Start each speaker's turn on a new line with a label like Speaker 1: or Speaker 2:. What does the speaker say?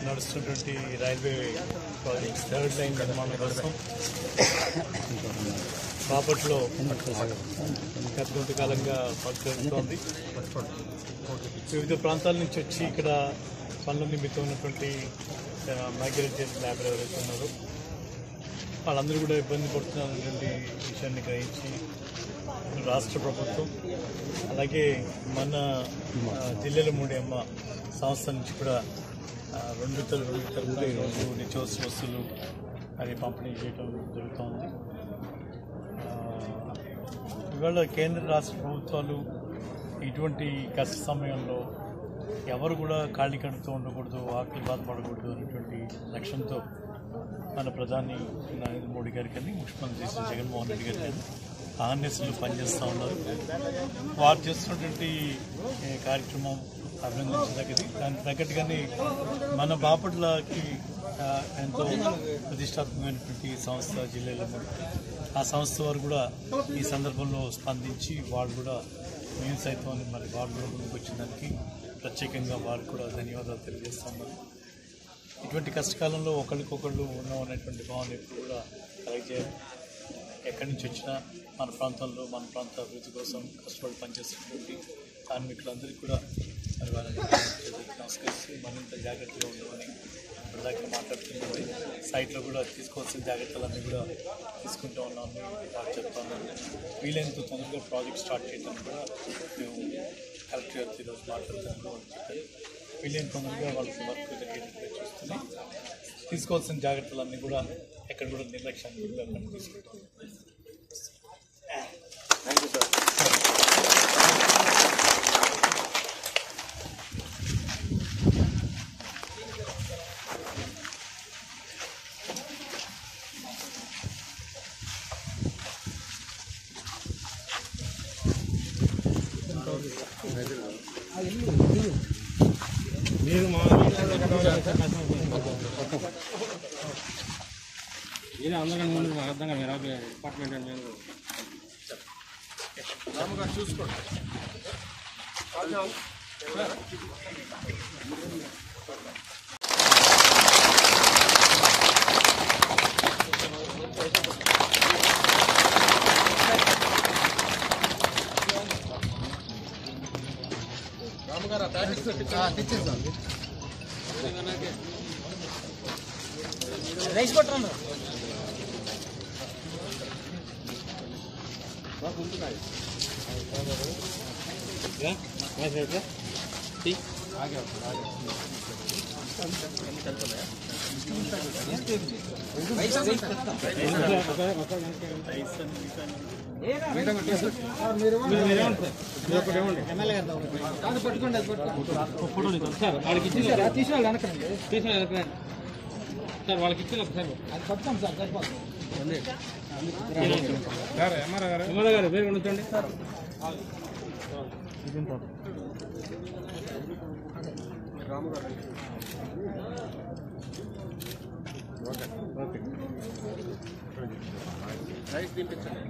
Speaker 1: నడుస్తున్నటువంటి railway projects third line నిర్మాణం కోసం బాపట్లో గత కొంతకాలంగా జరుగుతోంది. వివిధ ప్రాంతాల నుంచి వచ్చి ఇక్కడ పనుల నిమిత్తం ఉన్నటువంటి మైగ్రేటెడ్ లేబర్ ఎవరైతే ఉన్నారో వాళ్ళందరూ కూడా ఇబ్బంది పడుతున్నటువంటి విషయాన్ని గ్రహించి రాష్ట్ర ప్రభుత్వం అలాగే మన జిల్లాల మూడమ్మ సంస్థ నుంచి కూడా రెండు తరఫున ఈరోజు నిత్యావసర వస్తువులు అది పంపిణీ చేయడం జరుగుతోంది. ఇవాళ కేంద్ర రాష్ట్ర ప్రభుత్వాలు ఇటువంటి కష్ట సమయంలో ఎవరు కూడా ఖాళీ కడుతూ ఉండకూడదు, ఆకలి బాధపడకూడదు అనేటువంటి లక్ష్యంతో మన ప్రధాని నరేంద్ర మోడీ గారి కానీ ముఖ్యమంత్రి శ్రీ జగన్మోహన్ రెడ్డి గారి కానీ ఆర్ఎన్ఎస్లు పనిచేస్తూ ఉన్నారు. వారు చేస్తున్నటువంటి కార్యక్రమం అభినందించదగ్గది. దానికి తగ్గట్టుగానే మన బాపట్లకి ఎంతో ప్రతిష్టాత్మకమైనటువంటి సంస్థ జిల్లాలో ఆ సంస్థ వారు కూడా ఈ సందర్భంలో స్పందించి వాళ్ళు కూడా మేము సైతం మరి వాళ్ళు కూడా ముందుకు వచ్చిన దానికి ప్రత్యేకంగా వారికి కూడా ధన్యవాదాలు తెలియజేస్తున్నాను. ఇటువంటి కష్టకాలంలో ఒకరికొకళ్ళు ఉన్నాం అనేటువంటి భావన ఎప్పుడు కూడా కలెక్ట్ ఎక్కడి నుంచి వచ్చినా మన ప్రాంతంలో మన ప్రాంత అభివృద్ధి కోసం కష్టపడి పనిచేస్తున్నటువంటి కార్మికులందరికీ కూడా మరి వాళ్ళని నమస్కరిస్తూ మరింత జాగ్రత్తగా ఉండమని ఇప్పటిదాకా మాట్లాడుతున్నది. సైట్లో కూడా తీసుకోవాల్సిన జాగ్రత్తలన్నీ కూడా తీసుకుంటూ ఉన్నాము వాళ్ళు చెప్తాను. వీలైనంత తొందరగా ప్రాజెక్ట్ స్టార్ట్ చేయడానికి కూడా మేము కలెక్టర్ గారితో ఈరోజు మాట్లాడుతున్నాము అని చెప్పారు. వీలైనంత తొందరగా వాళ్ళకి వర్క్ జరిగేటట్టుగా చూస్తున్నాం. తీసుకోవాల్సిన జాగ్రత్తలన్నీ కూడా ఎక్కడ కూడా నిర్లక్ష్యాన్ని కూడా తీసుకుంటాం.
Speaker 2: Thank you sir.
Speaker 3: మీరు మా మీరు అందరికీ ముందు మాకు అర్థం కాదు. మీరు డిపార్ట్మెంట్ అని నేను
Speaker 2: రామగారు చూసుకోండి. రామగారు తెచ్చేద్దాం. రైస్ పట్టండి.
Speaker 3: సార్ వాళ్ళకి ఇచ్చిన సార్ ఎంఆర్ఓ గారు వేరు ఉంచండి సార్.
Speaker 2: రైస్ తినిపించండి.